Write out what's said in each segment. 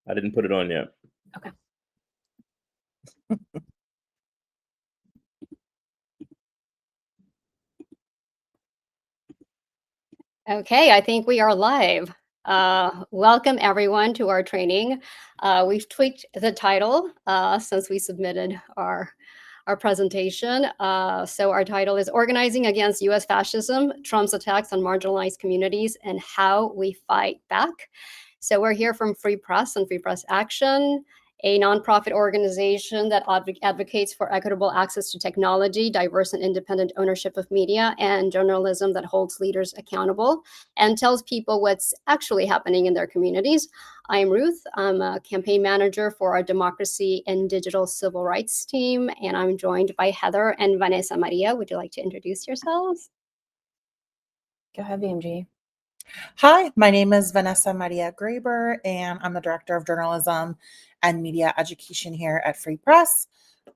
I didn't put it on yet. Okay. Okay, I think we are live. Welcome everyone to our training. We've tweaked the title since we submitted our presentation. So our title is Organizing Against US Fascism, Trump's Attacks on Marginalized Communities and How We Fight Back. So we're here from Free Press and Free Press Action, a nonprofit organization that advocates for equitable access to technology, diverse and independent ownership of media, and journalism that holds leaders accountable and tells people what's actually happening in their communities. I'm Ruth. I'm a campaign manager for our democracy and digital civil rights team, and I'm joined by Heather and Vanessa Maria. Would you like to introduce yourselves? Go ahead, VMG. Hi, my name is Vanessa Maria Graber, and I'm the Director of Journalism and Media Education here at Free Press.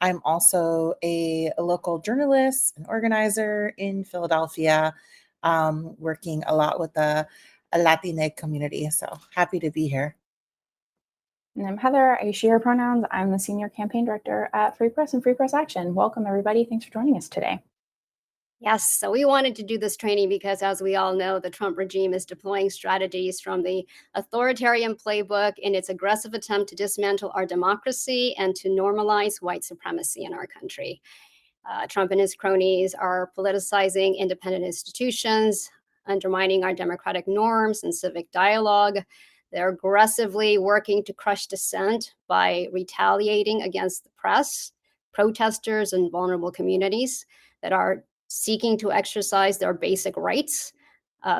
I'm also a local journalist and organizer in Philadelphia, working a lot with the Latinx community. So happy to be here. And I'm Heather. I use she, her pronouns. I'm the Senior Campaign Director at Free Press and Free Press Action. Welcome, everybody. Thanks for joining us today. Yes, so we wanted to do this training because, as we all know, the Trump regime is deploying strategies from the authoritarian playbook in its aggressive attempt to dismantle our democracy and to normalize white supremacy in our country. Trump and his cronies are politicizing independent institutions, undermining our democratic norms and civic dialogue. They're aggressively working to crush dissent by retaliating against the press, protesters, and vulnerable communities that are seeking to exercise their basic rights.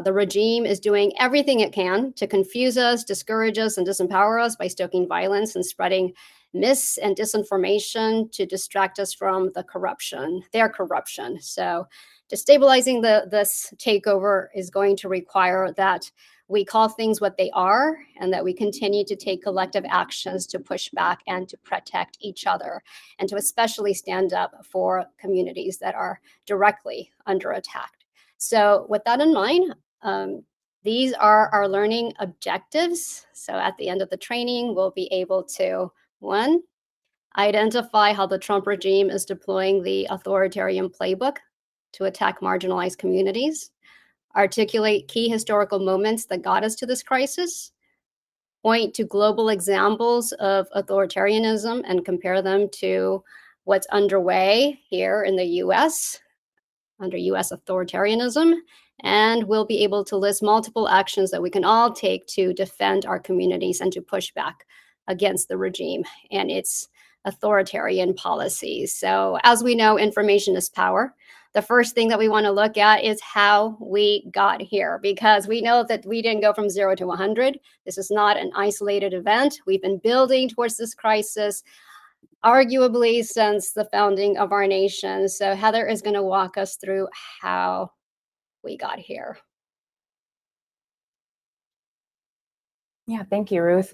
The regime is doing everything it can to confuse us, discourage us, and disempower us by stoking violence and spreading mis and disinformation to distract us from their corruption. So destabilizing this takeover is going to require that we call things what they are and that we continue to take collective actions to push back and to protect each other and to especially stand up for communities that are directly under attack. So with that in mind, these are our learning objectives. So at the end of the training, we'll be able to, one, identify how the Trump regime is deploying the authoritarian playbook to attack marginalized communities, articulate key historical moments that got us to this crisis, point to global examples of authoritarianism and compare them to what's underway here in the US under US authoritarianism, and we'll be able to list multiple actions that we can all take to defend our communities and to push back against the regime and its authoritarian policies. So as we know, information is power. The first thing that we want to look at is how we got here, because we know that we didn't go from 0 to 100. This is not an isolated event. We've been building towards this crisis, arguably since the founding of our nation. So Heather is going to walk us through how we got here. Yeah, thank you, Ruth.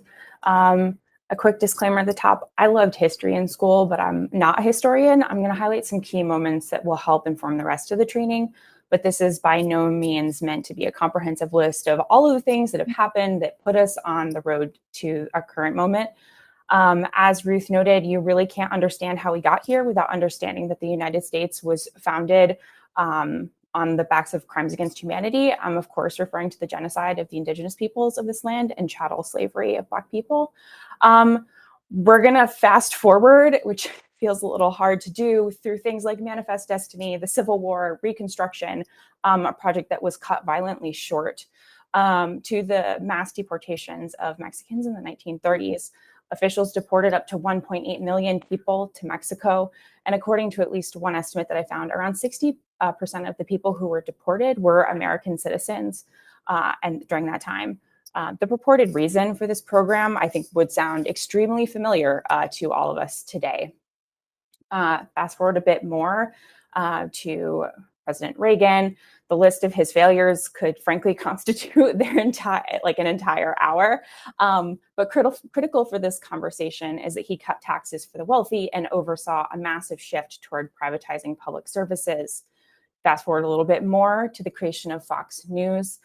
A quick disclaimer at the top. I loved history in school, but I'm not a historian. I'm going to highlight some key moments that will help inform the rest of the training, but this is by no means meant to be a comprehensive list of all of the things that have happened that put us on the road to our current moment. As Ruth noted, you really can't understand how we got here without understanding that the United States was founded on the backs of crimes against humanity. I'm, of course, referring to the genocide of the indigenous peoples of this land and chattel slavery of Black people. We're going to fast forward, which feels a little hard to do, through things like Manifest Destiny, the Civil War, Reconstruction, a project that was cut violently short, to the mass deportations of Mexicans in the 1930s. Officials deported up to 1.8 million people to Mexico. And according to at least one estimate that I found, around 60% of the people who were deported were American citizens and during that time. The purported reason for this program, I think, would sound extremely familiar to all of us today. Fast forward a bit more to President Reagan. The list of his failures could frankly constitute an entire hour. But critical for this conversation is that he cut taxes for the wealthy and oversaw a massive shift toward privatizing public services. Fast forward a little bit more to the creation of Fox News,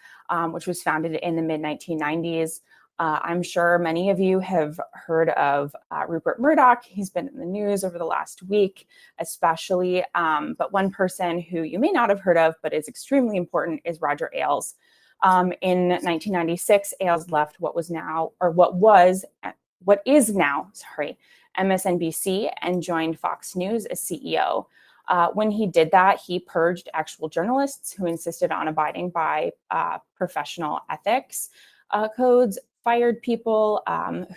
which was founded in the mid-1990s. I'm sure many of you have heard of Rupert Murdoch. He's been in the news over the last week, especially. But one person who you may not have heard of, but is extremely important, is Roger Ailes. In 1996, Ailes left what is now, MSNBC, and joined Fox News as CEO. When he did that, he purged actual journalists who insisted on abiding by professional ethics codes, fired people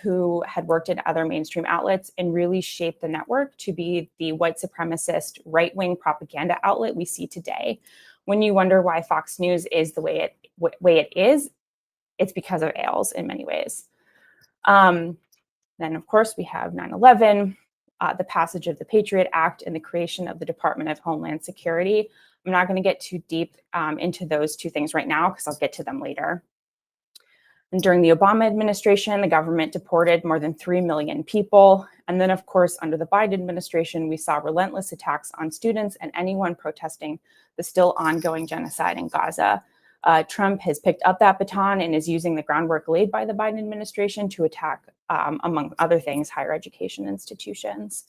who had worked in other mainstream outlets, and really shaped the network to be the white supremacist right-wing propaganda outlet we see today. When you wonder why Fox News is the way it is, it's because of Ailes in many ways. Then, of course, we have 9/11, the passage of the Patriot Act, and the creation of the Department of Homeland Security. I'm not going to get too deep into those two things right now because I'll get to them later. And during the Obama administration, the government deported more than 3 million people. And then, of course, under the Biden administration, we saw relentless attacks on students and anyone protesting the still ongoing genocide in Gaza. Trump has picked up that baton and is using the groundwork laid by the Biden administration to attack, among other things, higher education institutions.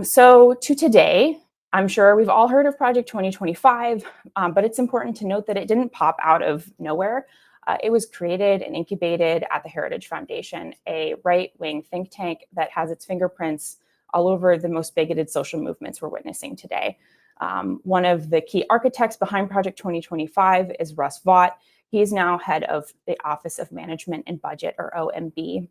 So to today, I'm sure we've all heard of Project 2025, but it's important to note that it didn't pop out of nowhere. It was created and incubated at the Heritage Foundation, a right-wing think tank that has its fingerprints all over the most bigoted social movements we're witnessing today. One of the key architects behind Project 2025 is Russ Vought. He is now head of the Office of Management and Budget, or OMB.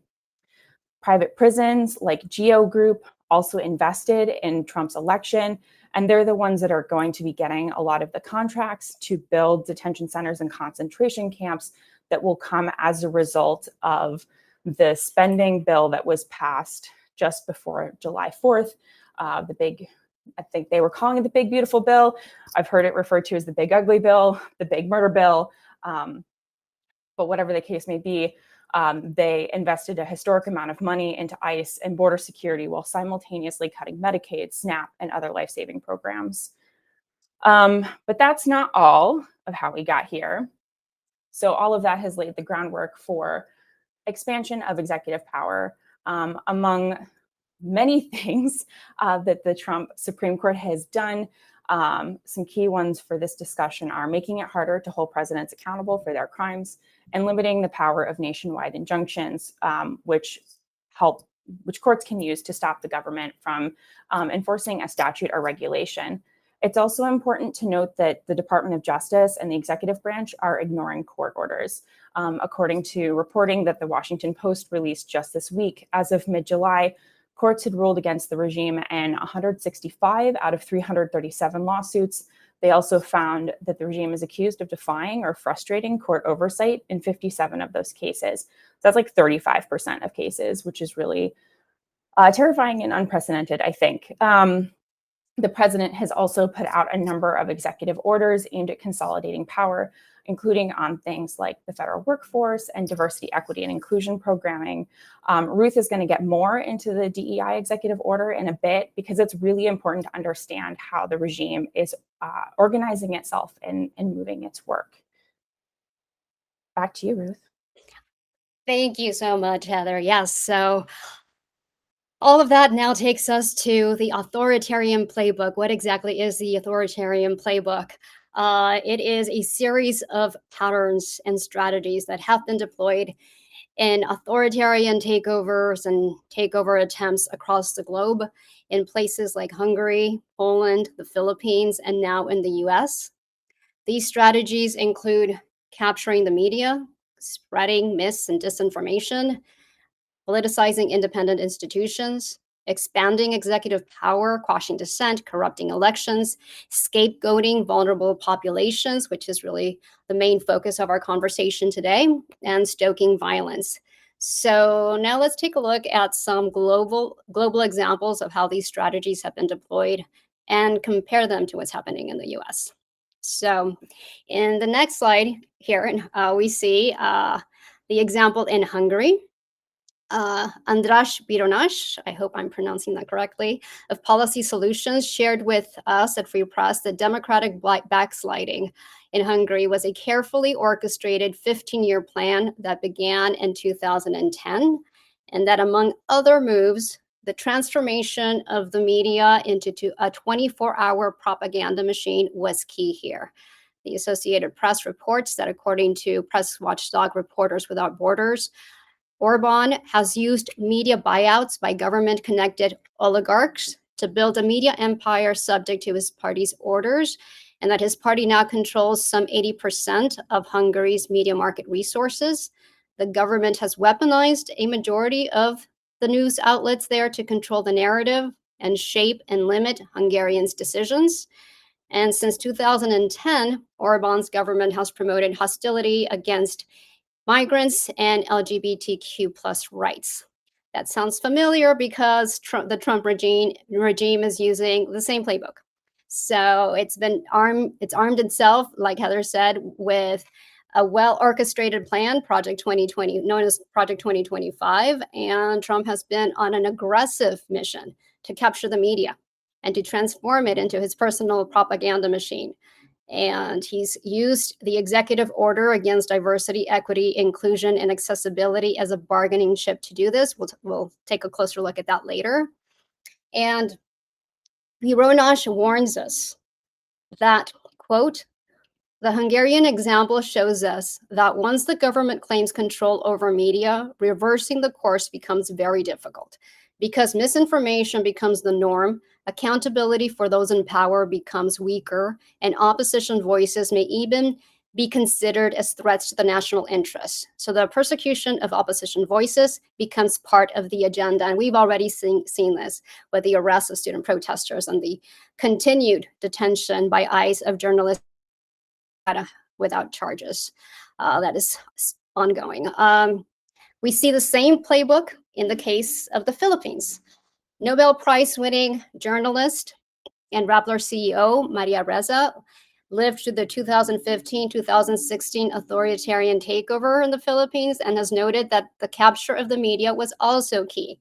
Private prisons like Geo Group also invested in Trump's election, and they're the ones that are going to be getting a lot of the contracts to build detention centers and concentration camps that will come as a result of the spending bill that was passed just before July 4th. I think they were calling it the Big Beautiful Bill. I've heard it referred to as the Big Ugly Bill, the Big Murder Bill. But whatever the case may be, they invested a historic amount of money into ICE and border security while simultaneously cutting Medicaid, SNAP, and other life-saving programs. But that's not all of how we got here. So all of that has laid the groundwork for expansion of executive power, among many things that the Trump Supreme Court has done. Some key ones for this discussion are making it harder to hold presidents accountable for their crimes and limiting the power of nationwide injunctions, which courts can use to stop the government from enforcing a statute or regulation. It's also important to note that the Department of Justice and the executive branch are ignoring court orders. According to reporting that the Washington Post released just this week, as of mid-July, courts had ruled against the regime in 165 out of 337 lawsuits. They also found that the regime is accused of defying or frustrating court oversight in 57 of those cases. So that's like 35% of cases, which is really terrifying and unprecedented, I think. The president has also put out a number of executive orders aimed at consolidating power, including on things like the federal workforce and diversity, equity, and inclusion programming. Ruth is going to get more into the DEI executive order in a bit because it's really important to understand how the regime is organizing itself and moving its work. Back to you, Ruth. Thank you so much, Heather. Yes, so all of that now takes us to the authoritarian playbook. What exactly is the authoritarian playbook? It is a series of patterns and strategies that have been deployed in authoritarian takeovers and takeover attempts across the globe in places like Hungary, Poland, the Philippines, and now in the US. These strategies include capturing the media, spreading myths and disinformation, politicizing independent institutions, expanding executive power, quashing dissent, corrupting elections, scapegoating vulnerable populations, which is really the main focus of our conversation today, and stoking violence. So now let's take a look at some global examples of how these strategies have been deployed and compare them to what's happening in the US. So in the next slide here, we see the example in Hungary. Andras Bironas, I hope I'm pronouncing that correctly, of Policy Solutions, shared with us at Free Press that democratic backsliding in Hungary was a carefully orchestrated 15-year plan that began in 2010, and that among other moves, the transformation of the media into a 24-hour propaganda machine was key here. The Associated Press reports that according to press watchdog Reporters Without Borders, Orban has used media buyouts by government-connected oligarchs to build a media empire subject to his party's orders, and that his party now controls some 80% of Hungary's media market resources. The government has weaponized a majority of the news outlets there to control the narrative and shape and limit Hungarians' decisions. And since 2010, Orban's government has promoted hostility against migrants and LGBTQ plus rights. That sounds familiar because the Trump regime is using the same playbook. So it's armed itself, like Heather said, with a well-orchestrated plan, Project 2020, known as Project 2025, and Trump has been on an aggressive mission to capture the media and to transform it into his personal propaganda machine. And he's used the executive order against diversity, equity, inclusion, and accessibility as a bargaining chip to do this. We'll take a closer look at that later. And Bironas warns us that, quote, the Hungarian example shows us that once the government claims control over media, reversing the course becomes very difficult because misinformation becomes the norm, accountability for those in power becomes weaker, and opposition voices may even be considered as threats to the national interest. So the persecution of opposition voices becomes part of the agenda. And we've already seen this with the arrest of student protesters and the continued detention by ICE of journalists without charges. That is ongoing. We see the same playbook in the case of the Philippines. Nobel Prize-winning journalist and Rappler CEO Maria Ressa lived through the 2015-2016 authoritarian takeover in the Philippines and has noted that the capture of the media was also key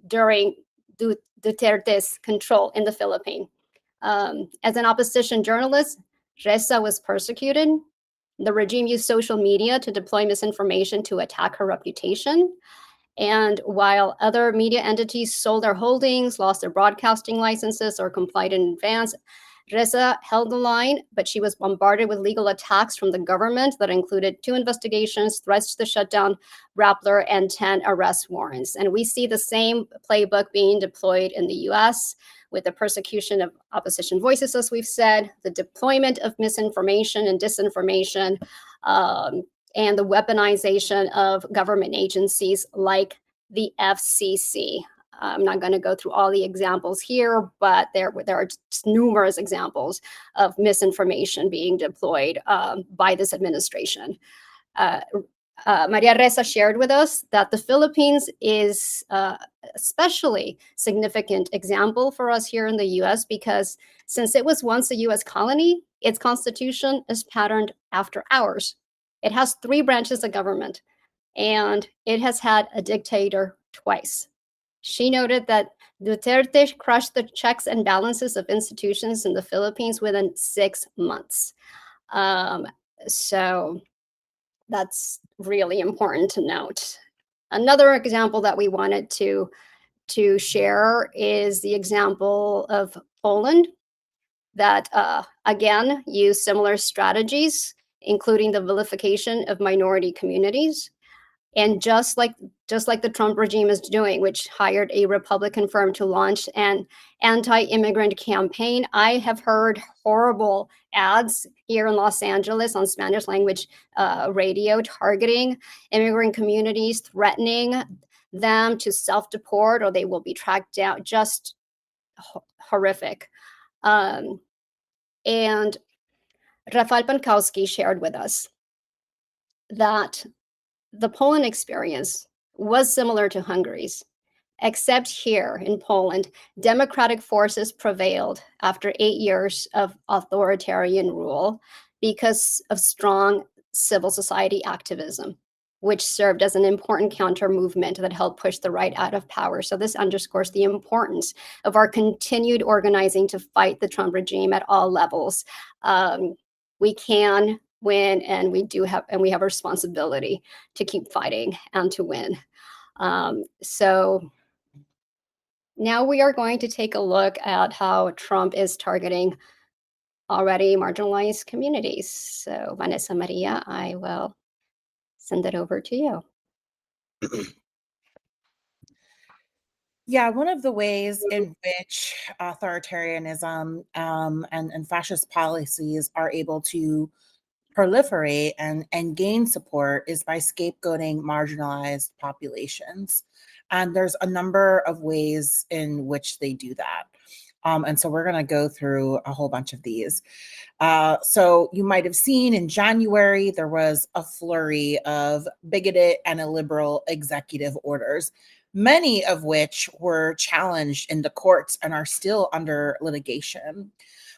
during Duterte's control in the Philippines. As an opposition journalist, Ressa was persecuted. The regime used social media to deploy misinformation to attack her reputation. And while other media entities sold their holdings, lost their broadcasting licenses, or complied in advance, Ressa held the line, but she was bombarded with legal attacks from the government that included 2 investigations, threats to the shutdown Rappler, and 10 arrest warrants. And we see the same playbook being deployed in the US with the persecution of opposition voices, as we've said, the deployment of misinformation and disinformation, and the weaponization of government agencies like the FCC. I'm not going to go through all the examples here, but there are numerous examples of misinformation being deployed by this administration. Maria Ressa shared with us that the Philippines is a especially significant example for us here in the US because since it was once a US colony, its constitution is patterned after ours. It has 3 branches of government, and it has had a dictator twice. She noted that Duterte crushed the checks and balances of institutions in the Philippines within 6 months. So that's really important to note. Another example that we wanted to share is the example of Poland that, again, used similar strategies, including the vilification of minority communities. And just like the Trump regime is doing, which hired a Republican firm to launch an anti-immigrant campaign. I have heard horrible ads here in Los Angeles on Spanish language radio targeting immigrant communities, threatening them to self-deport or they will be tracked down. Just horrific. And Rafał Pankowski shared with us that the Poland experience was similar to Hungary's, except here in Poland, democratic forces prevailed after 8 years of authoritarian rule because of strong civil society activism. which served as an important counter movement that helped push the right out of power. So this underscores the importance of our continued organizing to fight the Trump regime at all levels. We can win, and we have a responsibility to keep fighting and to win. So now we are going to take a look at how Trump is targeting already marginalized communities. So Vanessa Maria, I will send it over to you. Yeah, one of the ways in which authoritarianism and fascist policies are able to proliferate and gain support is by scapegoating marginalized populations. And there's a number of ways in which they do that. And so we're going to go through a whole bunch of these. So you might have seen in January, there was a flurry of bigoted and illiberal executive orders, many of which were challenged in the courts and are still under litigation.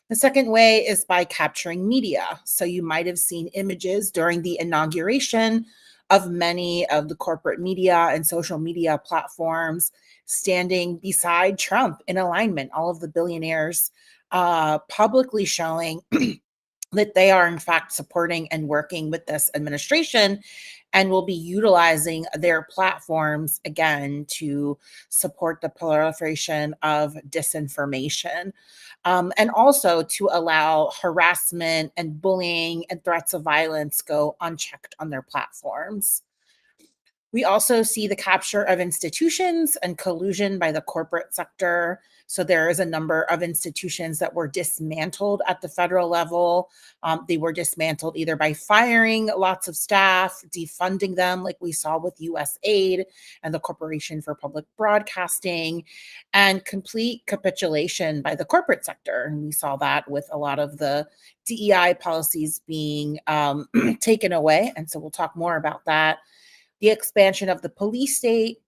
The second way is by capturing media. So you might have seen images during the inauguration of many of the corporate media and social media platforms standing beside Trump in alignment, all of the billionaires publicly showing that they are in fact supporting and working with this administration and will be utilizing their platforms again to support the proliferation of disinformation. And also to allow harassment and bullying and threats of violence go unchecked on their platforms. We also see the capture of institutions and collusion by the corporate sector. So there is a number of institutions that were dismantled at the federal level. They were dismantled either by firing lots of staff, defunding them, like we saw with USAID and the Corporation for Public Broadcasting, and complete capitulation by the corporate sector. And we saw that with a lot of the DEI policies being taken away. And so we'll talk more about that. The expansion of the police state.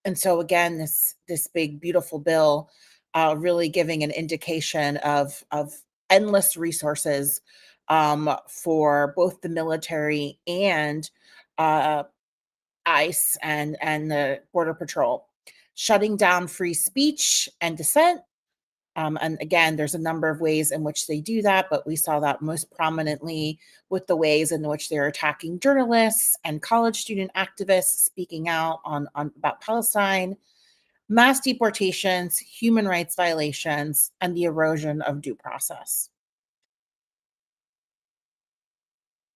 And so again, this big, beautiful bill really giving an indication of endless resources for both the military and ICE and the Border Patrol. Shutting down free speech and dissent. And again, there's a number of ways in which they do that, but we saw that most prominently with the ways in which they're attacking journalists and college student activists speaking out on about Palestine, mass deportations, human rights violations, and the erosion of due process.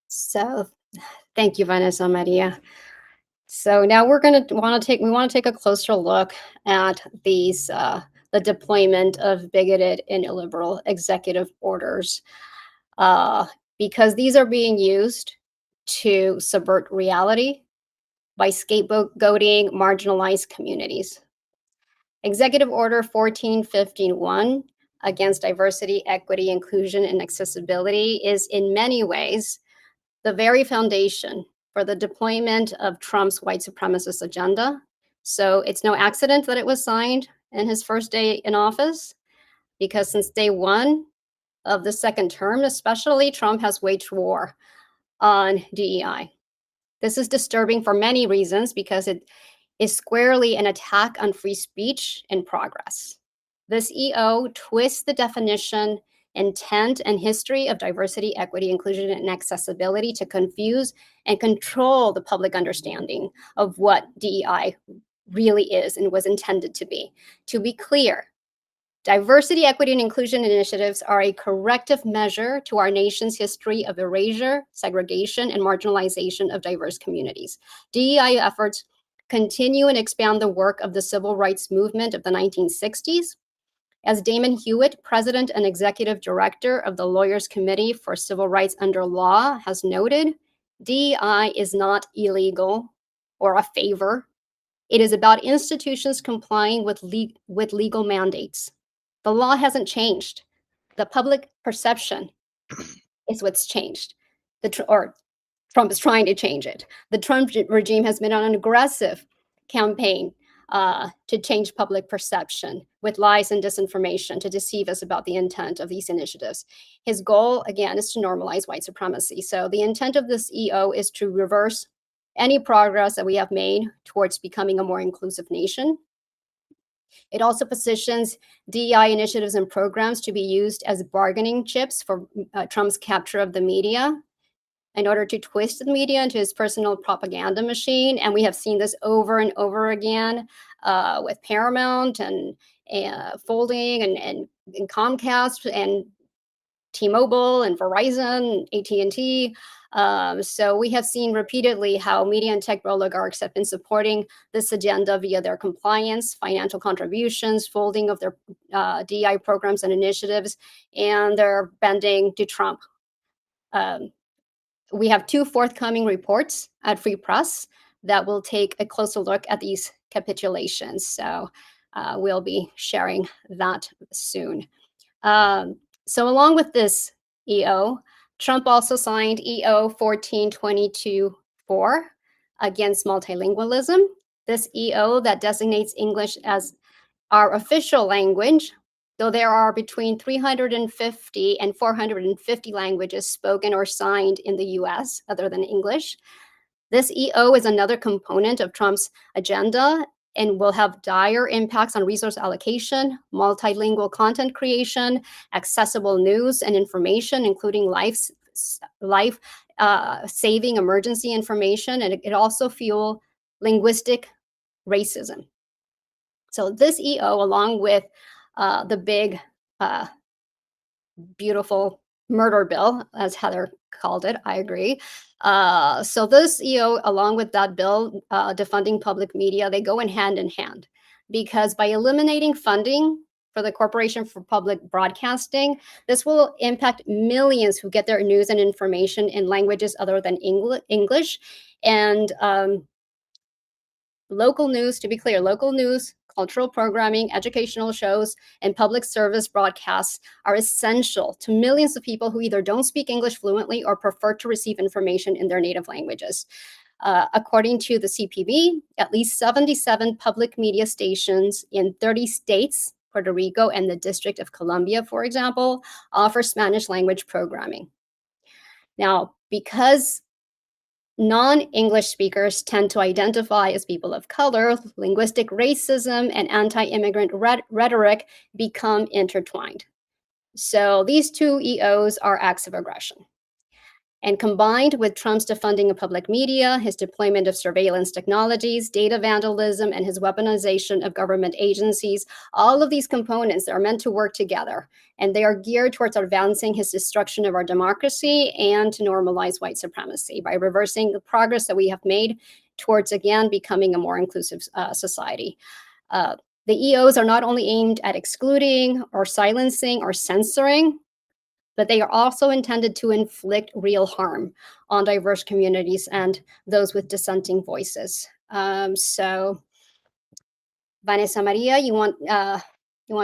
So thank you, Vanessa Maria. So now we want to take a closer look at these the deployment of bigoted and illiberal executive orders, because these are being used to subvert reality by scapegoating marginalized communities. Executive Order 1451 against diversity, equity, inclusion, and accessibility is in many ways the very foundation for the deployment of Trump's white supremacist agenda. So it's no accident that it was signed in his first day in office, because since day one of the second term, especially, Trump has waged war on DEI. This is disturbing for many reasons, because it is squarely an attack on free speech and progress. This EO twists the definition, intent, and history of diversity, equity, inclusion, and accessibility to confuse and control the public understanding of what DEI really is and was intended to be. To be clear, diversity, equity, and inclusion initiatives are a corrective measure to our nation's history of erasure, segregation, and marginalization of diverse communities. DEI efforts continue and expand the work of the civil rights movement of the 1960s. As Damon Hewitt, president and executive director of the Lawyers Committee for Civil Rights Under Law, has noted, DEI is not illegal or a favor. It is about institutions complying with legal mandates. The law hasn't changed. The public perception is what's changed. Or Trump is trying to change it. The Trump regime has been on an aggressive campaign to change public perception with lies and disinformation to deceive us about the intent of these initiatives. His goal, again, is to normalize white supremacy. So the intent of this EO is to reverse any progress that we have made towards becoming a more inclusive nation. It also positions DEI initiatives and programs to be used as bargaining chips for Trump's capture of the media in order to twist the media into his personal propaganda machine. And we have seen this over and over again with Paramount and folding and Comcast and T-Mobile and Verizon, AT&T. So we have seen repeatedly how media and tech oligarchs have been supporting this agenda via their compliance, financial contributions, folding of their DEI programs and initiatives, and their bending to Trump. We have 2 forthcoming reports at Free Press that will take a closer look at these capitulations. So we'll be sharing that soon. So along with this EO, Trump also signed EO 1422-4 against multilingualism. This EO that designates English as our official language, though there are between 350 and 450 languages spoken or signed in the US other than English. This EO is another component of Trump's agenda and will have dire impacts on resource allocation, multilingual content creation, accessible news and information, including life-saving emergency information, and it also fuel linguistic racism. So this EO, along with the big, beautiful murder bill, as Heather called it, I agree. So this EO, along with that bill, defunding public media, they go in hand, because by eliminating funding for the Corporation for Public Broadcasting, this will impact millions who get their news and information in languages other than English. And local news, to be clear, local news, cultural programming, educational shows, and public service broadcasts are essential to millions of people who either don't speak English fluently or prefer to receive information in their native languages. According to the CPB, at least 77 public media stations in 30 states, Puerto Rico and the District of Columbia, for example, offer Spanish language programming. Now, because non-English speakers tend to identify as people of color, linguistic racism and anti-immigrant rhetoric become intertwined. So these 2 EOs are acts of aggression. And combined with Trump's defunding of public media, his deployment of surveillance technologies, data vandalism, and his weaponization of government agencies, all of these components are meant to work together, and they are geared towards advancing his destruction of our democracy and to normalize white supremacy by reversing the progress that we have made towards, again, becoming a more inclusive society. The EOs are not only aimed at excluding or silencing or censoring, but they are also intended to inflict real harm on diverse communities and those with dissenting voices. So, Vanessa Maria, you want to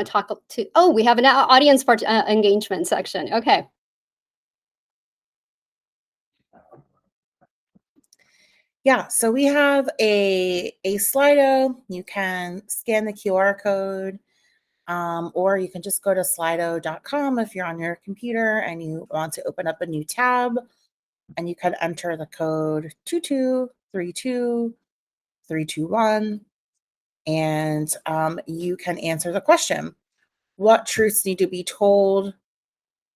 talk to? Oh, we have an audience engagement section. Okay. Yeah, so we have a Slido. You can scan the QR code. Or you can just go to slido.com if you're on your computer and you want to open up a new tab, and you can enter the code 2232321, and you can answer the question: what truths need to be told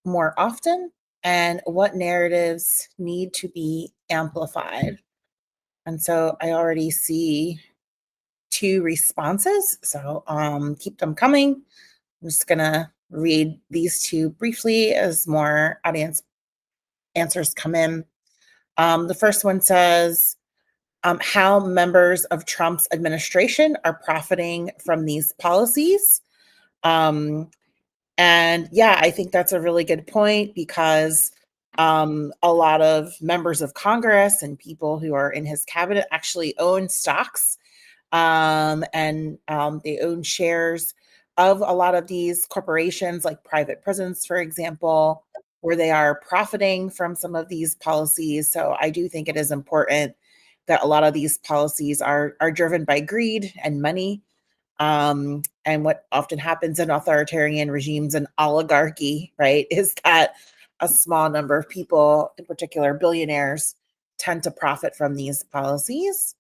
more often, and what narratives need to be amplified? And so I already see 2 responses, so keep them coming. I'm just gonna read these 2 briefly as more audience answers come in. The first one says, how members of Trump's administration are profiting from these policies. And yeah, I think that's a really good point, because a lot of members of Congress and people who are in his cabinet actually own stocks, and they own shares of a lot of these corporations, like private prisons, for example, where they are profiting from some of these policies. So I do think it is important that a lot of these policies are driven by greed and money. And what often happens in authoritarian regimes and oligarchy, right, is that a small number of people, in particular billionaires, tend to profit from these policies.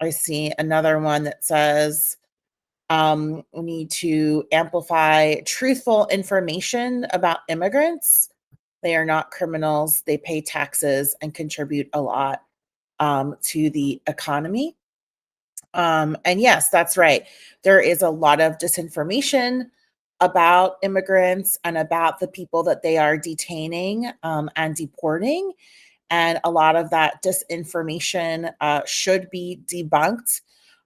I see another one that says we need to amplify truthful information about immigrants. They are not criminals. They pay taxes and contribute a lot to the economy. And yes, that's right. There is a lot of disinformation about immigrants and about the people that they are detaining and deporting. And a lot of that disinformation should be debunked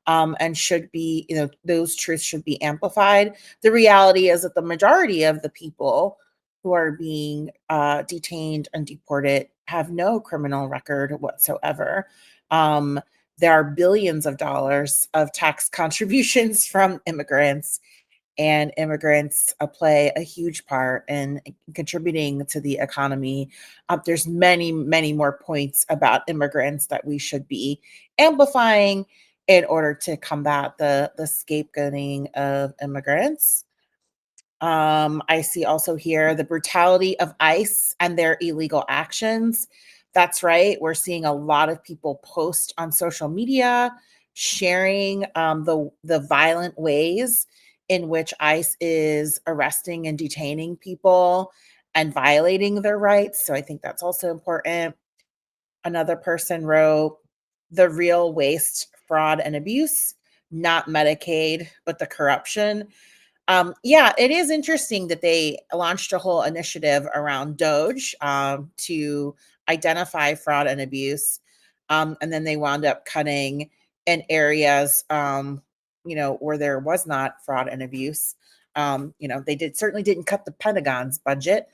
and should be, those truths should be amplified. The reality is that the majority of the people who are being detained and deported have no criminal record whatsoever. There are billions of dollars of tax contributions from immigrants, and immigrants play a huge part in contributing to the economy. There's many, many more points about immigrants that we should be amplifying in order to combat the scapegoating of immigrants. I see also here the brutality of ICE and their illegal actions. That's right. We're seeing a lot of people post on social media, sharing the violent ways in which ICE is arresting and detaining people and violating their rights. So I think that's also important. Another person wrote, the real waste, fraud, and abuse, not Medicaid, but the corruption. Yeah, it is interesting that they launched a whole initiative around Doge to identify fraud and abuse. And then they wound up cutting in areas, where there was not fraud and abuse. They certainly didn't cut the Pentagon's budget.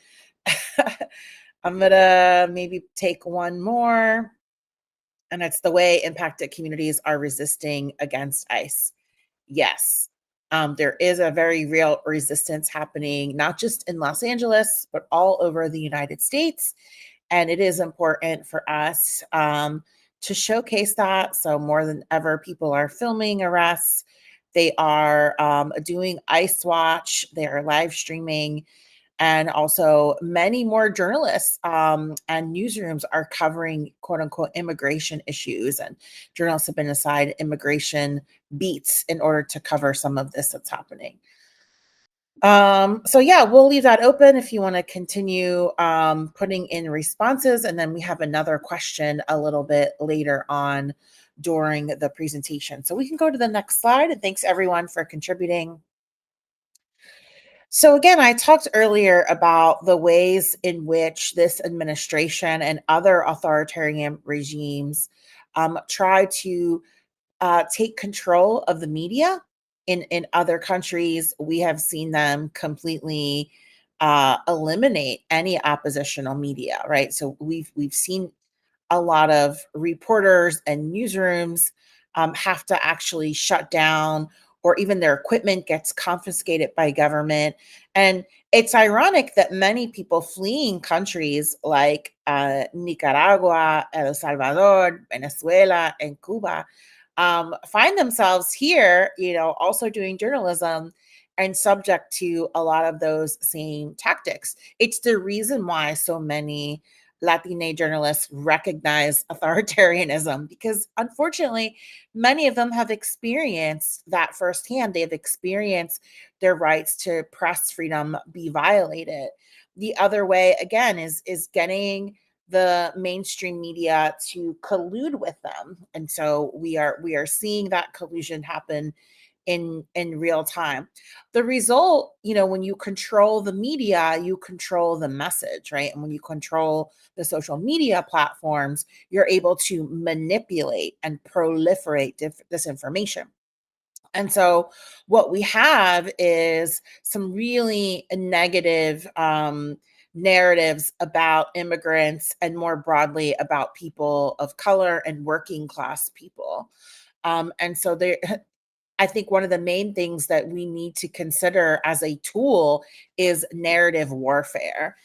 I'm gonna maybe take one more. And it's the way impacted communities are resisting against ICE. Yes. There is a very real resistance happening, not just in Los Angeles, but all over the United States. And it is important for us to showcase that. So more than ever, people are filming arrests. They are doing ICE Watch. They are live streaming. And also many more journalists and newsrooms are covering quote unquote immigration issues, and journalists have been assigned immigration beats in order to cover some of this that's happening. So yeah, we'll leave that open if you want to continue putting in responses. And then we have another question a little bit later on during the presentation. So we can go to the next slide, and thanks everyone for contributing. So again, I talked earlier about the ways in which this administration and other authoritarian regimes try to take control of the media. In other countries, we have seen them completely eliminate any oppositional media, right? So we've seen a lot of reporters and newsrooms have to actually shut down, or even their equipment gets confiscated by government. And it's ironic that many people fleeing countries like Nicaragua, El Salvador, Venezuela, and Cuba find themselves here, also doing journalism and subject to a lot of those same tactics. It's the reason why so many Latina journalists recognize authoritarianism, because unfortunately, many of them have experienced that firsthand. They have experienced their rights to press freedom be violated. The other way, again, is getting the mainstream media to collude with them. And so we are seeing that collusion happen in real time. The result, when you control the media, you control the message, right? And when you control the social media platforms, you're able to manipulate and proliferate disinformation. And so what we have is some really negative narratives about immigrants, and more broadly about people of color and working class people. And so I think one of the main things that we need to consider as a tool is narrative warfare.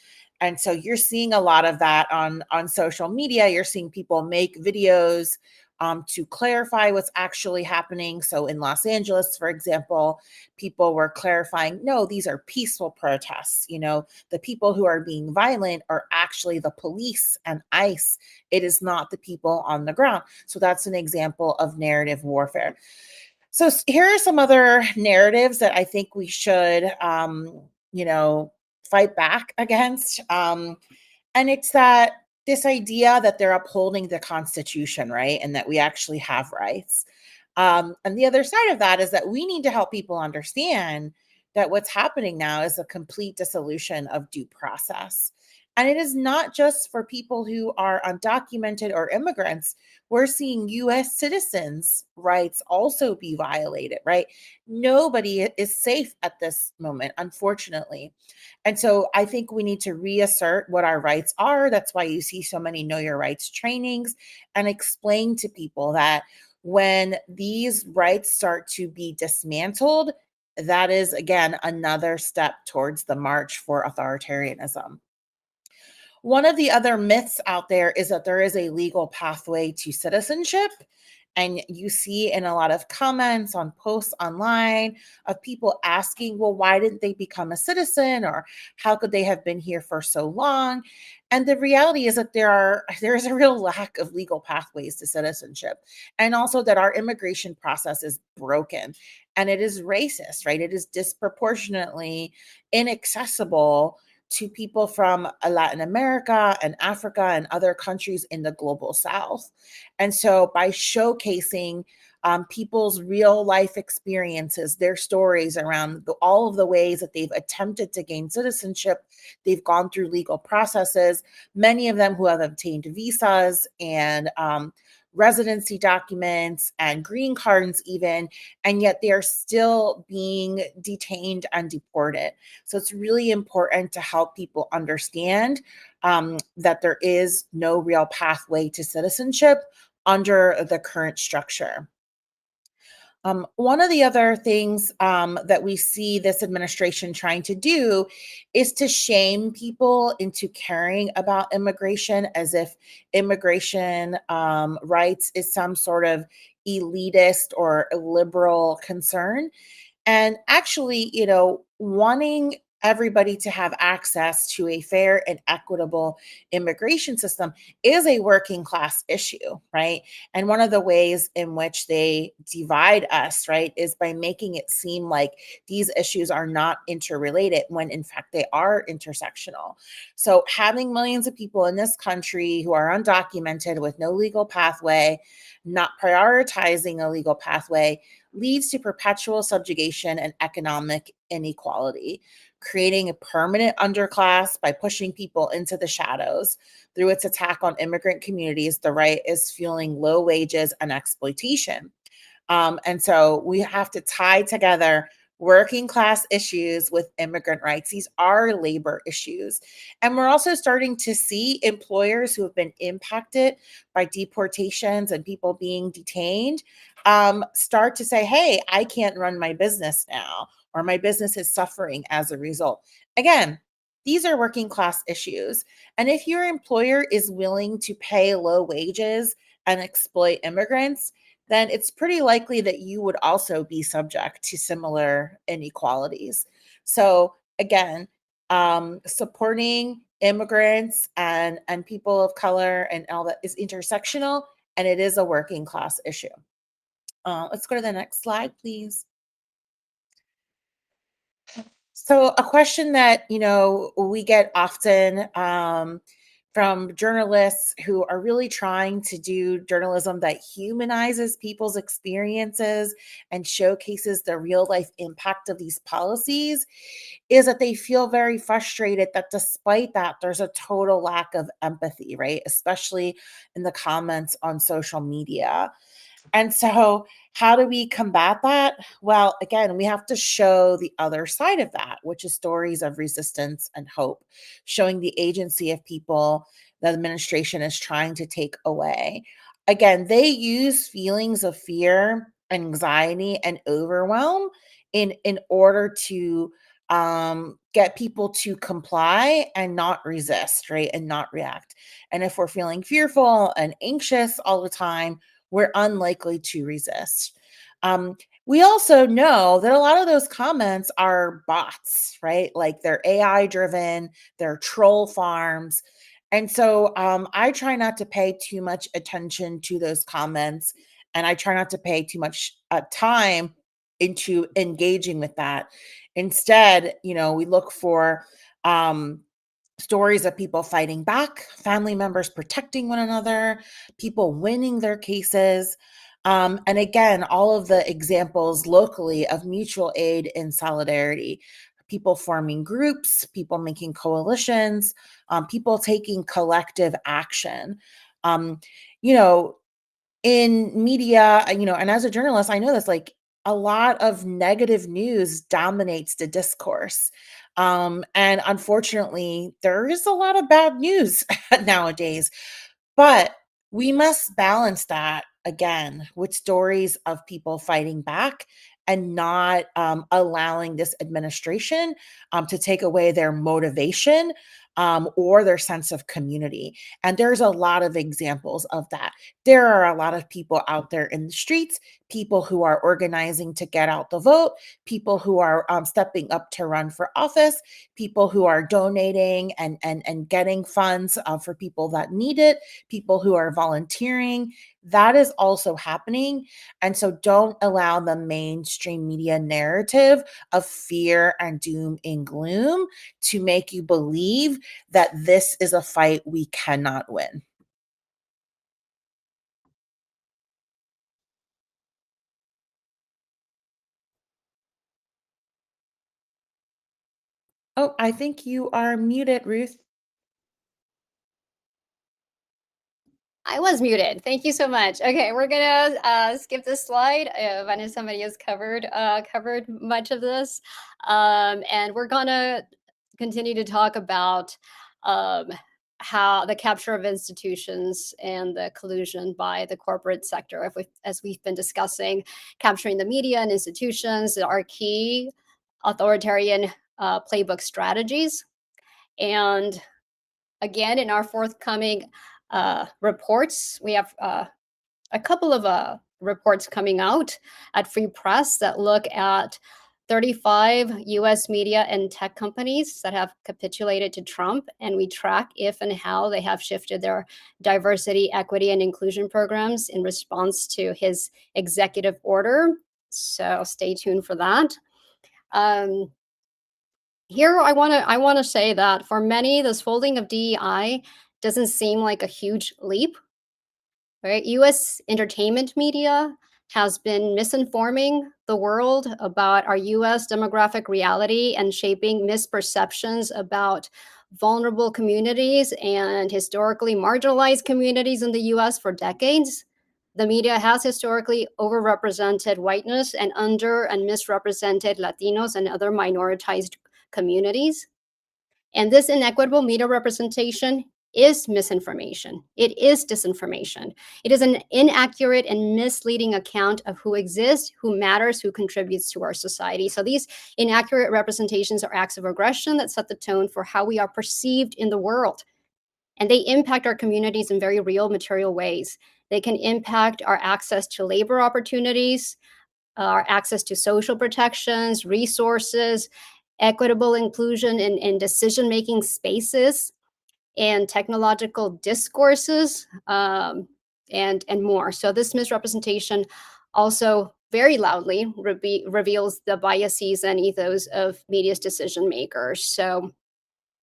And so you're seeing a lot of that on social media. You're seeing people make videos to clarify what's actually happening. So in Los Angeles, for example, people were clarifying, no, these are peaceful protests. The people who are being violent are actually the police and ICE. It is not the people on the ground. So that's an example of narrative warfare. So here are some other narratives that I think we should, fight back against. And it's that this idea that they're upholding the Constitution, right? And that we actually have rights. And the other side of that is that we need to help people understand that what's happening now is a complete dissolution of due process. And it is not just for people who are undocumented or immigrants. We're seeing US citizens' rights also be violated, right? Nobody is safe at this moment, unfortunately. And so I think we need to reassert what our rights are. That's why you see so many Know Your Rights trainings, and explain to people that when these rights start to be dismantled, that is, again, another step towards the march for authoritarianism. One of the other myths out there is that there is a legal pathway to citizenship. And you see in a lot of comments on posts online of people asking, well, why didn't they become a citizen? Or how could they have been here for so long? And the reality is that there is a real lack of legal pathways to citizenship. And also that our immigration process is broken and it is racist, right? It is disproportionately inaccessible to people from Latin America and Africa and other countries in the global South. And so by showcasing people's real life experiences, their stories around all of the ways that they've attempted to gain citizenship, they've gone through legal processes, many of them who have obtained visas and residency documents and green cards even, and yet they are still being detained and deported. So it's really important to help people understand that there is no real pathway to citizenship under the current structure. One of the other things that we see this administration trying to do is to shame people into caring about immigration as if immigration rights is some sort of elitist or liberal concern. And actually, wanting everybody to have access to a fair and equitable immigration system is a working class issue, right? And one of the ways in which they divide us, right, is by making it seem like these issues are not interrelated when in fact they are intersectional. So having millions of people in this country who are undocumented with no legal pathway, not prioritizing a legal pathway, leads to perpetual subjugation and economic inequality, creating a permanent underclass by pushing people into the shadows. Through its attack on immigrant communities, the right is fueling low wages and exploitation. And so we have to tie together working class issues with immigrant rights. These are labor issues. And we're also starting to see employers who have been impacted by deportations and people being detained start to say, hey, I can't run my business now, or my business is suffering as a result. Again, these are working class issues. And if your employer is willing to pay low wages and exploit immigrants, then it's pretty likely that you would also be subject to similar inequalities. So again, supporting immigrants and people of color and all that is intersectional, and it is a working class issue. Let's go to the next slide, please. So a question that, we get often from journalists who are really trying to do journalism that humanizes people's experiences and showcases the real life impact of these policies is that they feel very frustrated that despite that, there's a total lack of empathy, right? Especially in the comments on social media. And so how do we combat that? Well, again, we have to show the other side of that, which is stories of resistance and hope, showing the agency of people the administration is trying to take away. Again, they use feelings of fear, anxiety, and overwhelm in order to get people to comply and not resist, right? And not react. And if we're feeling fearful and anxious all the time, we're unlikely to resist. We also know that a lot of those comments are bots, right? Like they're AI driven, they're troll farms. And so I try not to pay too much attention to those comments, and I try not to pay too much time into engaging with that. Instead, we look for stories of people fighting back, family members protecting one another, people winning their cases. And again, all of the examples locally of mutual aid and solidarity, people forming groups, people making coalitions, people taking collective action. Um, you know, in media, and as a journalist, I know this, like a lot of negative news dominates the discourse. And unfortunately, there is a lot of bad news nowadays. But we must balance that again with stories of people fighting back and not allowing this administration to take away their motivation or their sense of community. And there's a lot of examples of that. There are a lot of people out there in the streets, people who are organizing to get out the vote, people who are stepping up to run for office, people who are donating and getting funds for people that need it, people who are volunteering. That is also happening. And so don't allow the mainstream media narrative of fear and doom and gloom to make you believe that this is a fight we cannot win. Oh, I think you are muted, Ruth. I was muted. Thank you so much. Okay, we're gonna skip this slide. Vanessa Maria's covered much of this, and we're gonna continue to talk about how the capture of institutions and the collusion by the corporate sector. As we've been discussing, capturing the media and institutions are key authoritarian playbook strategies, and again, in our forthcoming reports, we have a couple of reports coming out at Free Press that look at 35 US media and tech companies that have capitulated to Trump, and we track if and how they have shifted their diversity, equity, and inclusion programs in response to his executive order. So stay tuned for that. Here, I want to say that for many, this folding of DEI doesn't seem like a huge leap, right? U.S. entertainment media has been misinforming the world about our U.S. demographic reality and shaping misperceptions about vulnerable communities and historically marginalized communities in the U.S. for decades. The media has historically overrepresented whiteness and under and misrepresented Latinos and other minoritized communities. And this inequitable media representation is misinformation. It is disinformation. It is an inaccurate and misleading account of who exists, who matters, who contributes to our society. So these inaccurate representations are acts of aggression that set the tone for how we are perceived in the world. And they impact our communities in very real material ways. They can impact our access to labor opportunities, our access to social protections, resources, equitable inclusion in decision-making spaces and technological discourses, and more. So this misrepresentation also very loudly reveals the biases and ethos of media's decision makers. So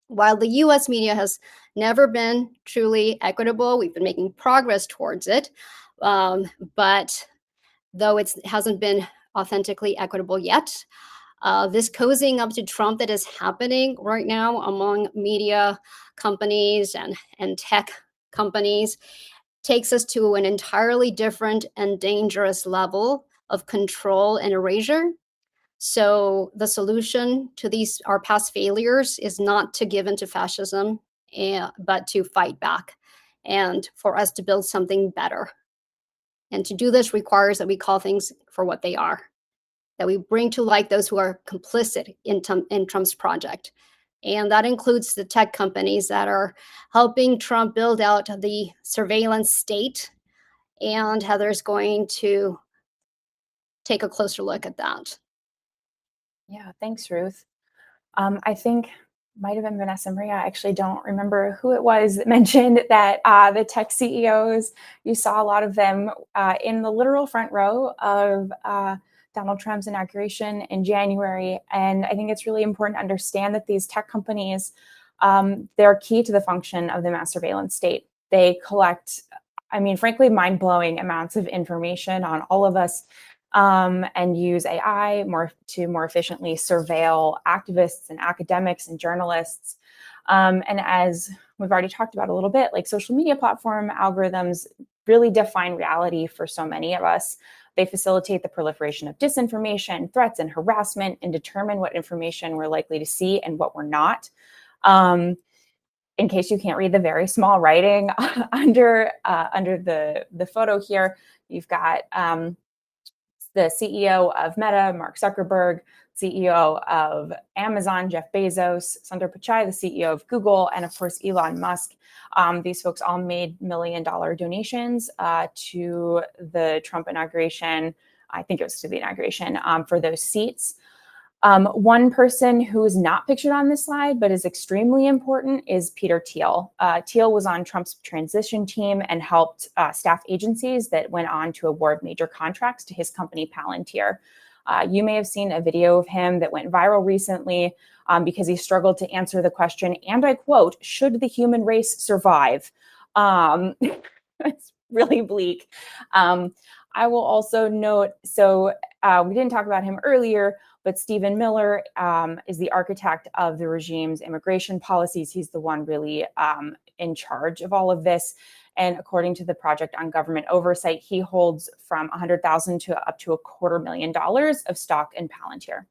while the US media has never been truly equitable, we've been making progress towards it, but though it hasn't been authentically equitable yet, this cozying up to Trump that is happening right now among media companies and tech companies takes us to an entirely different and dangerous level of control and erasure. So the solution to our past failures is not to give into fascism, but to fight back and for us to build something better. And to do this requires that we call things for what they are, that we bring to light those who are complicit in Trump's project. And that includes the tech companies that are helping Trump build out the surveillance state and Heather's going to take a closer look at that. Yeah, thanks, Ruth. I think might have been Vanessa Maria. I actually don't remember who it was that mentioned that the tech CEOs, you saw a lot of them in the literal front row of Donald Trump's inauguration in January. And I think it's really important to understand that these tech companies, they're key to the function of the mass surveillance state. They collect, I mean, frankly, mind-blowing amounts of information on all of us, and use AI to more efficiently surveil activists and academics and journalists. And as we've already talked about a little bit, like social media platform algorithms really define reality for so many of us. They facilitate the proliferation of disinformation, threats, and harassment, and determine what information we're likely to see and what we're not. In case you can't read the very small writing under the photo here, you've got the CEO of Meta, Mark Zuckerberg, CEO of Amazon, Jeff Bezos, Sundar Pichai, the CEO of Google, and of course, Elon Musk. These folks all made $1 million donations to the Trump inauguration. I think it was to the inauguration for those seats. One person who is not pictured on this slide, but is extremely important, is Peter Thiel. Thiel was on Trump's transition team and helped staff agencies that went on to award major contracts to his company, Palantir. You may have seen a video of him that went viral recently because he struggled to answer the question, and I quote, "Should the human race survive?" It's really bleak. I will also note, so we didn't talk about him earlier, but Stephen Miller is the architect of the regime's immigration policies. He's the one really in charge of all of this. And according to the Project on Government Oversight, he holds from $100,000 to up to $250,000 of stock in Palantir.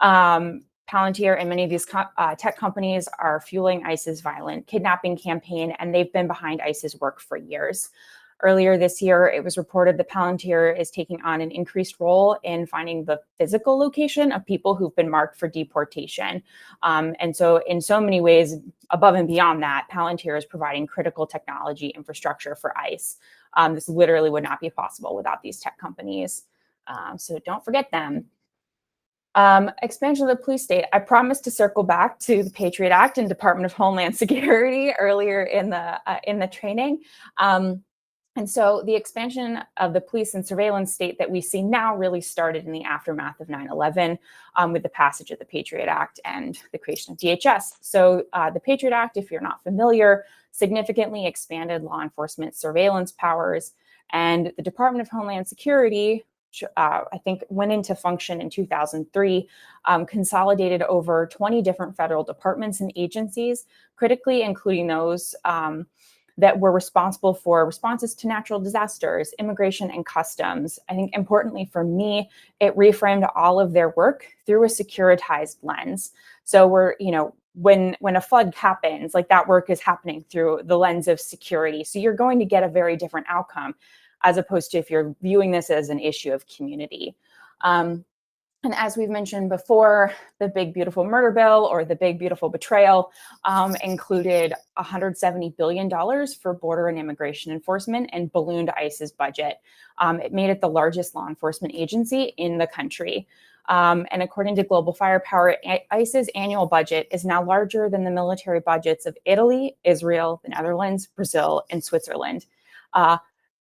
Palantir and many of these tech companies are fueling ICE's violent kidnapping campaign, and they've been behind ICE's work for years. Earlier this year, it was reported that Palantir is taking on an increased role in finding the physical location of people who've been marked for deportation. And so in so many ways, above and beyond that, Palantir is providing critical technology infrastructure for ICE. This literally would not be possible without these tech companies. So don't forget them. Expansion of the police state. I promised to circle back to the Patriot Act and Department of Homeland Security earlier in the training. And so the expansion of the police and surveillance state that we see now really started in the aftermath of 9/11 with the passage of the Patriot Act and the creation of DHS. So the Patriot Act, if you're not familiar, significantly expanded law enforcement surveillance powers. And the Department of Homeland Security, I think, went into function in 2003, consolidated over 20 different federal departments and agencies, critically including those that were responsible for responses to natural disasters, immigration, and customs. I think importantly for me, it reframed all of their work through a securitized lens. So when a flood happens, like that work is happening through the lens of security. So you're going to get a very different outcome as opposed to if you're viewing this as an issue of community. And as we've mentioned before, the Big Beautiful Murder Bill, or the Big Beautiful Betrayal, included $170 billion for border and immigration enforcement and ballooned ICE's budget. It made it the largest law enforcement agency in the country. And according to Global Firepower, ICE's annual budget is now larger than the military budgets of Italy, Israel, the Netherlands, Brazil, and Switzerland.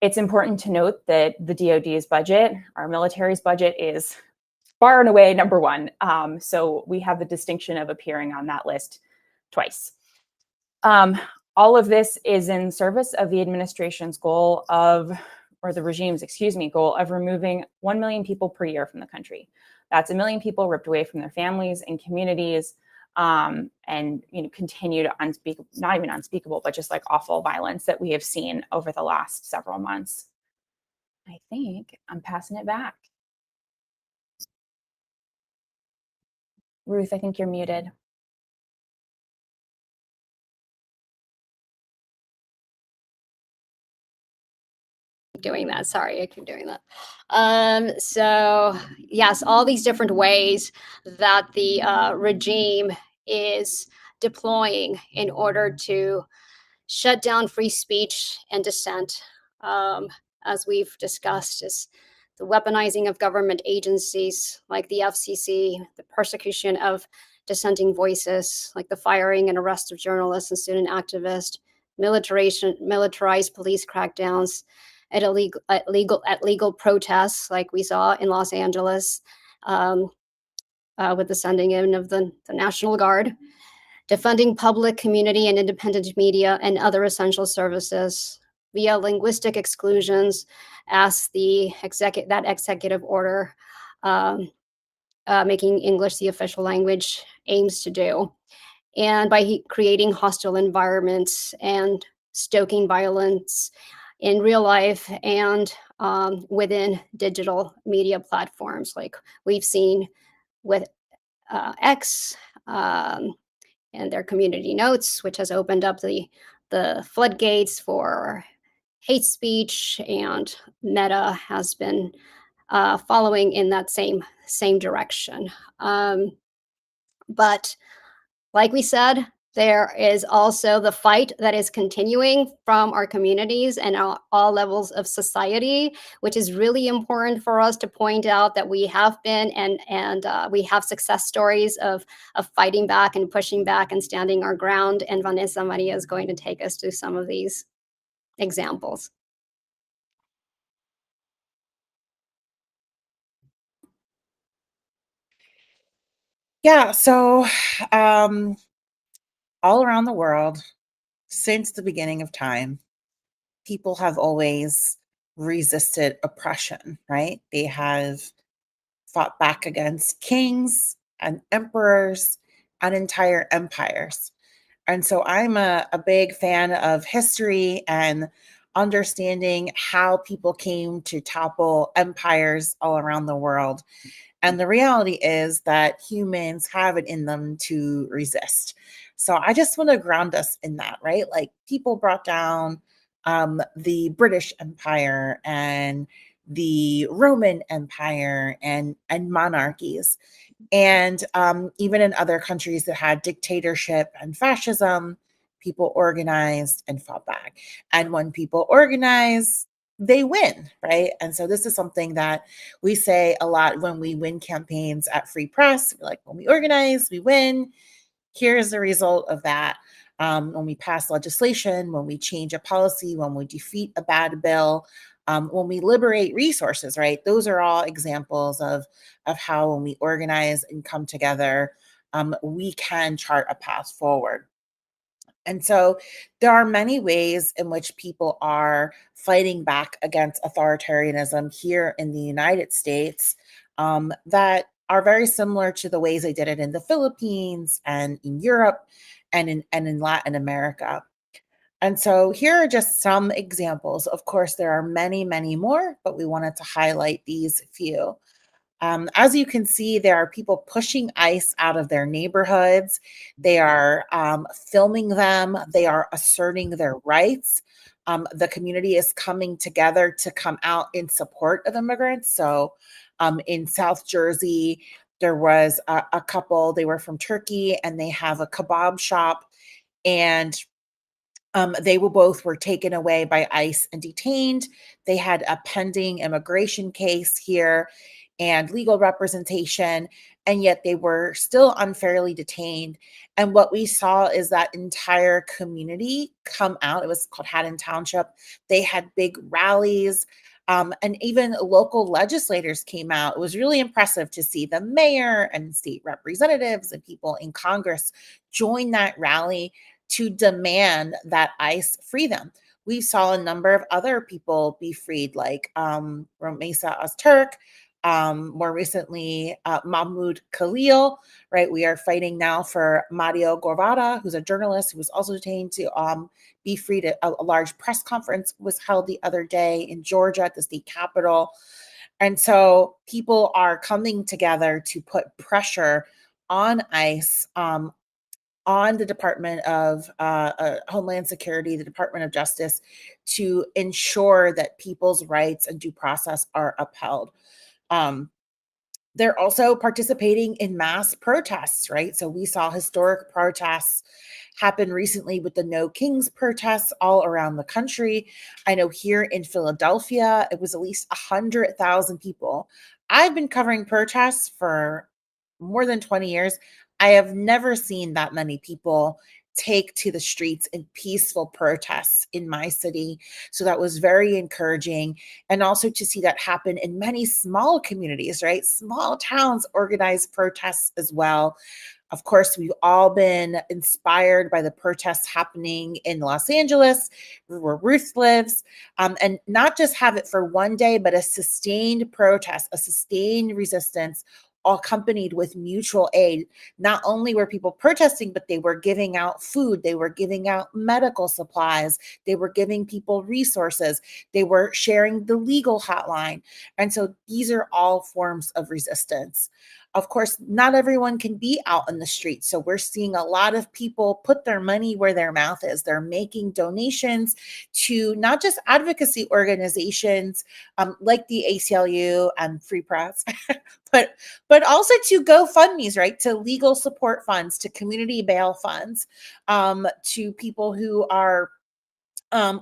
It's important to note that the DoD's budget, our military's budget, is far and away number one. So we have the distinction of appearing on that list twice. All of this is in service of the administration's goal of, or the regime's, goal of removing 1 million people per year from the country. That's 1 million people ripped away from their families and communities, and continued not even unspeakable, but just like awful violence that we have seen over the last several months. I think I'm passing it back. Ruth, I think you're muted. Doing that. Sorry, I keep doing that. So yes, all these different ways that the regime is deploying in order to shut down free speech and dissent. as we've discussed, is the weaponizing of government agencies like the FCC, the persecution of dissenting voices, like the firing and arrest of journalists and student activists, militarized police crackdowns at legal protests, like we saw in Los Angeles, with the sending in of the National Guard, defunding public, community, and independent media and other essential services via linguistic exclusions, as that executive order making English the official language aims to do, and by creating hostile environments and stoking violence in real life and within digital media platforms, like we've seen with X and their community notes, which has opened up the floodgates for hate speech, and Meta has been following in that same direction. But like we said, there is also the fight that is continuing from our communities and all levels of society, which is really important for us to point out that we have been and we have success stories of fighting back and pushing back and standing our ground. And Vanessa Maria is going to take us through some of these examples. Yeah, so all around the world, since the beginning of time, people have always resisted oppression, right? They have fought back against kings and emperors and entire empires. And so I'm a big fan of history and understanding how people came to topple empires all around the world. And the reality is that humans have it in them to resist. So I just want to ground us in that, right? Like people brought down the British Empire and the Roman Empire and monarchies. And even in other countries that had dictatorship and fascism, people organized and fought back. And when people organize, they win, right? And so this is something that we say a lot when we win campaigns at Free Press. We're like, when we organize, we win. Here's the result of that. When we pass legislation, when we change a policy, when we defeat a bad bill, when we liberate resources, right? Those are all examples of how when we organize and come together, we can chart a path forward. And so there are many ways in which people are fighting back against authoritarianism here in the United States that are very similar to the ways they did it in the Philippines and in Europe and in Latin America. And so here are just some examples. Of course, there are many, many more, but we wanted to highlight these few. As you can see, there are people pushing ICE out of their neighborhoods. They are filming them. They are asserting their rights. The community is coming together to come out in support of immigrants. So in South Jersey, there was a couple, they were from Turkey and they have a kebab shop, and they were taken away by ICE and detained. They had a pending immigration case here and legal representation, and yet they were still unfairly detained. And what we saw is that entire community come out. It was called Haddon Township. They had big rallies. And even local legislators came out. It was really impressive to see the mayor and state representatives and people in Congress join that rally to demand that ICE free them. We saw a number of other people be freed, like Romesa Öztürk, more recently Mahmoud Khalil, right? We are fighting now for Mario Gorvada, who's a journalist who was also detained, to be freed. A large press conference was held the other day in Georgia at the state capitol. And so people are coming together to put pressure on ICE, on the Department of Homeland Security, the Department of Justice, to ensure that people's rights and due process are upheld. They're also participating in mass protests, right? So we saw historic protests happen recently with the No Kings protests all around the country. I know here in Philadelphia, it was at least 100,000 people. I've been covering protests for more than 20 years. I have never seen that many people take to the streets in peaceful protests in my city. So that was very encouraging. And also to see that happen in many small communities, right? Small towns organize protests as well. Of course, we've all been inspired by the protests happening in Los Angeles, where Ruth lives, and not just have it for one day, but a sustained protest, a sustained resistance, accompanied with mutual aid. Not only were people protesting, but they were giving out food, they were giving out medical supplies, they were giving people resources, they were sharing the legal hotline. And so these are all forms of resistance. Of course, not everyone can be out in the streets. So we're seeing a lot of people put their money where their mouth is. They're making donations to not just advocacy organizations like the ACLU and Free Press, but also to GoFundMe's, right? To legal support funds, to community bail funds, to people who are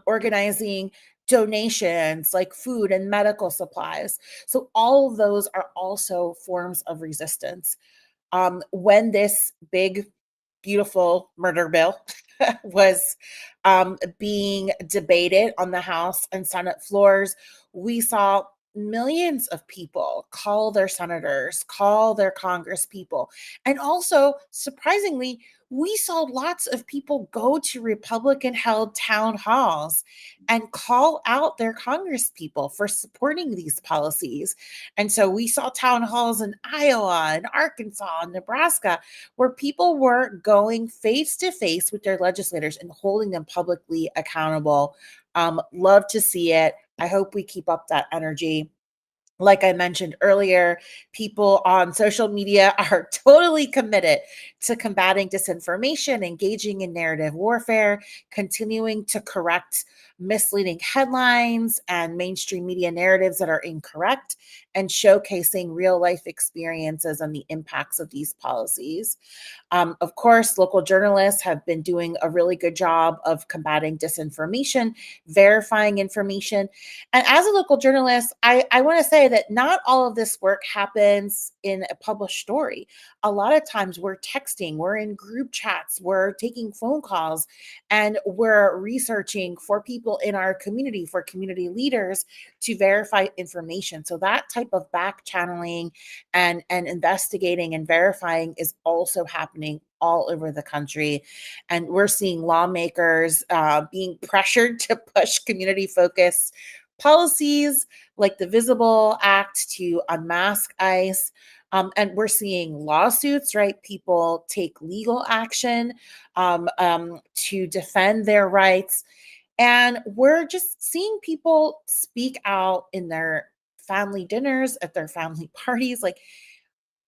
organizing donations like food and medical supplies. So all of those are also forms of resistance. When this big, beautiful murder bill was being debated on the House and Senate floors, we saw millions of people call their senators, call their Congress people. And also, surprisingly, we saw lots of people go to Republican held town halls and call out their Congress people for supporting these policies. And so we saw town halls in Iowa and Arkansas and Nebraska where people were going face to face with their legislators and holding them publicly accountable. Love to see it. I hope we keep up that energy. Like I mentioned earlier, people on social media are totally committed to combating disinformation, engaging in narrative warfare, continuing to correct misleading headlines and mainstream media narratives that are incorrect, and showcasing real life experiences and the impacts of these policies. Of course, local journalists have been doing a really good job of combating disinformation, verifying information. And as a local journalist, I want to say that not all of this work happens in a published story. A lot of times we're texting, we're in group chats, we're taking phone calls, and we're researching for people in our community, for community leaders to verify information. So that type of back channeling and investigating and verifying is also happening all over the country. And we're seeing lawmakers being pressured to push community focused policies like the Visible Act to unmask ICE. And we're seeing lawsuits, right? People take legal action to defend their rights. And we're just seeing people speak out in their family dinners, at their family parties. Like,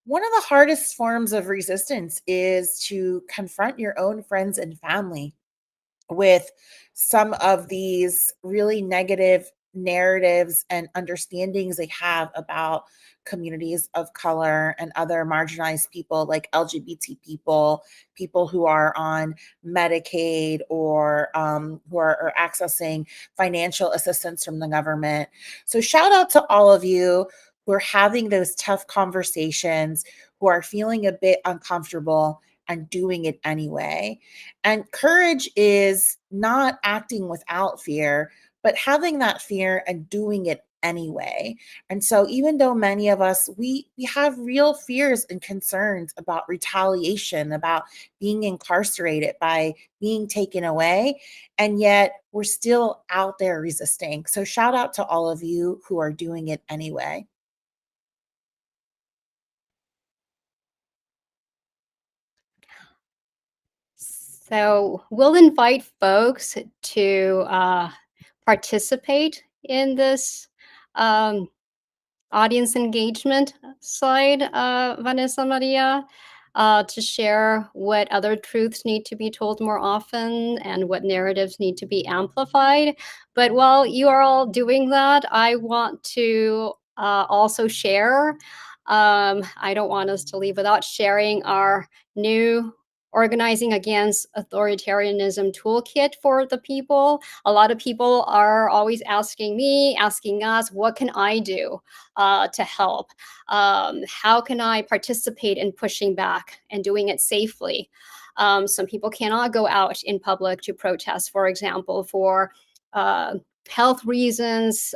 one of the hardest forms of resistance is to confront your own friends and family with some of these really negative narratives and understandings they have about communities of color and other marginalized people like LGBT people, people who are on Medicaid or who are accessing financial assistance from the government. So shout out to all of you who are having those tough conversations, who are feeling a bit uncomfortable and doing it anyway. And courage is not acting without fear, but having that fear and doing it anyway. And so even though many of us, we have real fears and concerns about retaliation, about being incarcerated, by being taken away, and yet we're still out there resisting. So shout out to all of you who are doing it anyway. So we'll invite folks to participate in this audience engagement side, Vanessa Maria, to share what other truths need to be told more often and what narratives need to be amplified. But while you are all doing that, I want to also share I don't want us to leave without sharing our new Organizing Against Authoritarianism toolkit for the people. A lot of people are always asking me, asking us, what can I do to help? How can I participate in pushing back and doing it safely? Some people cannot go out in public to protest, for example, for health reasons,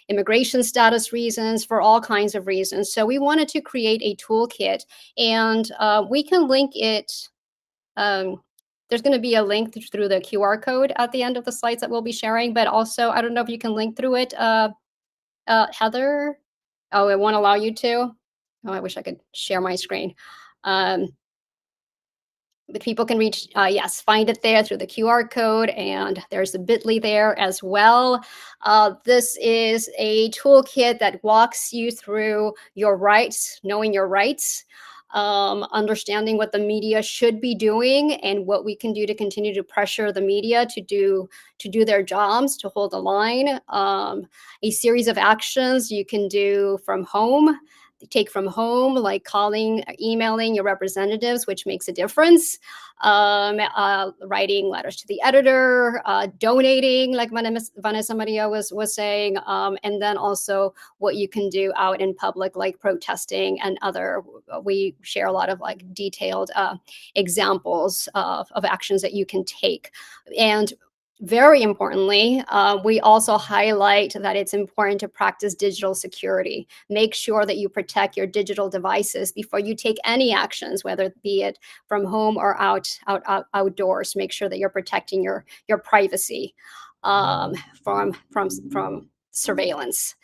immigration status reasons, for all kinds of reasons. So we wanted to create a toolkit, and we can link it. There's going to be a link through the QR code at the end of the slides that we'll be sharing, but also, I don't know if you can link through it, Heather. Oh, it won't allow you to? Oh, I wish I could share my screen. But people can reach, yes, find it there through the QR code, and there's a bit.ly there as well. This is a toolkit that walks you through your rights, knowing your rights, understanding what the media should be doing and what we can do to continue to pressure the media to do their jobs, to hold the line. A series of actions you can do from home. Take from home, like calling, emailing your representatives, which makes a difference, writing letters to the editor, donating, like Vanessa Maria was saying, and then also what you can do out in public, like protesting and other. We share a lot of like detailed examples of actions that you can take. And very importantly, we also highlight that it's important to practice digital security. Make sure that you protect your digital devices before you take any actions, whether it be it from home or outdoors. Make sure that you're protecting your privacy from surveillance.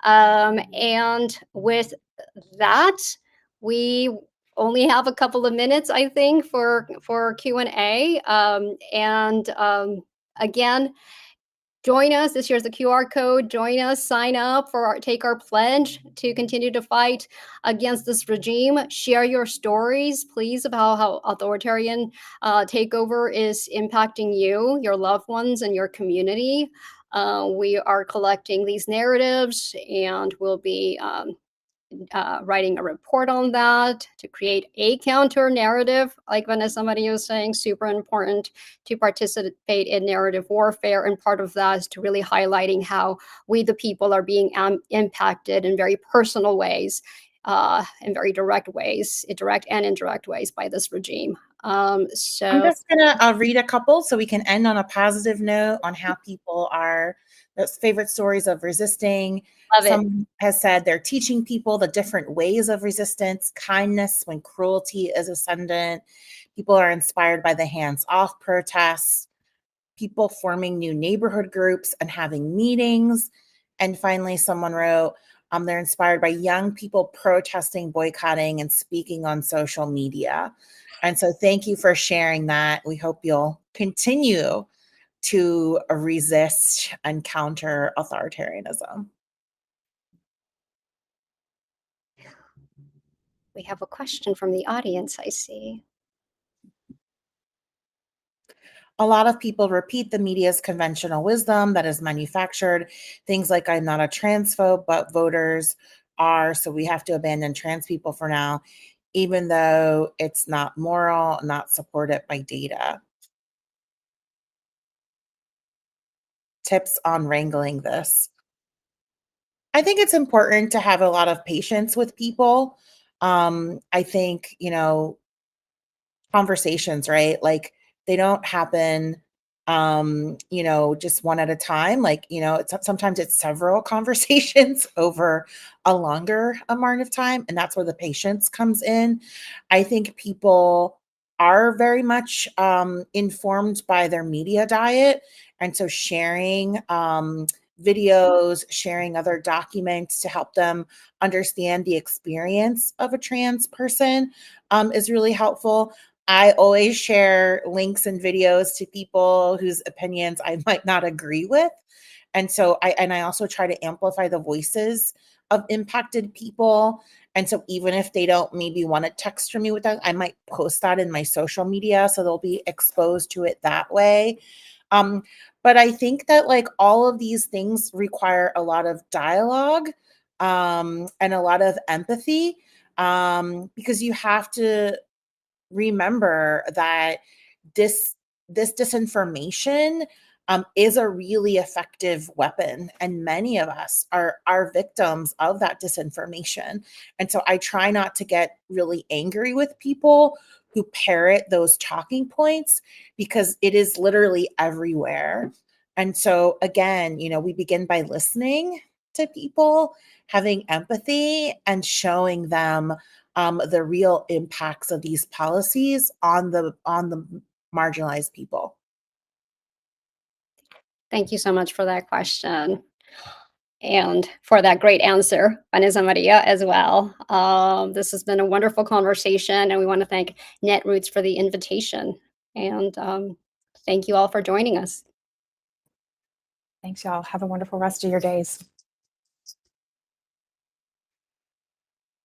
And with that, we only have a couple of minutes, I think, for Q&A. Again, join us. This here's the QR code. Join us. Sign up for take our pledge to continue to fight against this regime. Share your stories, please, about how authoritarian takeover is impacting you, your loved ones, and your community. We are collecting these narratives, and we'll be writing a report on that to create a counter narrative. Like Vanessa Maria was saying, super important to participate in narrative warfare. And part of that is to really highlighting how we, the people, are being impacted in very personal ways, in very direct ways, direct and indirect ways by this regime. So I'm just gonna read a couple so we can end on a positive note on how people are, those favorite stories of resisting. Someone has said they're teaching people the different ways of resistance, kindness when cruelty is ascendant. People are inspired by the hands-off protests, people forming new neighborhood groups and having meetings. And finally, someone wrote, they're inspired by young people protesting, boycotting, and speaking on social media. And so thank you for sharing that. We hope you'll continue to resist and counter authoritarianism. We have a question from the audience, I see. A lot of people repeat the media's conventional wisdom that is manufactured. Things like, I'm not a transphobe, but voters are, so we have to abandon trans people for now, even though it's not moral, not supported by data. Tips on wrangling this. I think it's important to have a lot of patience with people. I think, conversations, right? Like they don't happen, just one at a time. Like, sometimes it's several conversations over a longer amount of time. And that's where the patience comes in. I think people are very much informed by their media diet. And so sharing videos, sharing other documents to help them understand the experience of a trans person is really helpful. I always share links and videos to people whose opinions I might not agree with. And so I also try to amplify the voices of impacted people. And so even if they don't maybe want to text from me with that, I might post that in my social media so they'll be exposed to it that way. But I think that like all of these things require a lot of dialogue. and a lot of empathy, because you have to remember that this disinformation is a really effective weapon, and many of us are victims of that disinformation. And so I try not to get really angry with people who parrot those talking points, because it is literally everywhere. And so again, we begin by listening to people, having empathy, and showing them the real impacts of these policies on the marginalized people. Thank you so much for that question and for that great answer, Vanessa Maria, as well. This has been a wonderful conversation, and we want to thank Netroots for the invitation. And thank you all for joining us. Thanks, y'all. Have a wonderful rest of your days.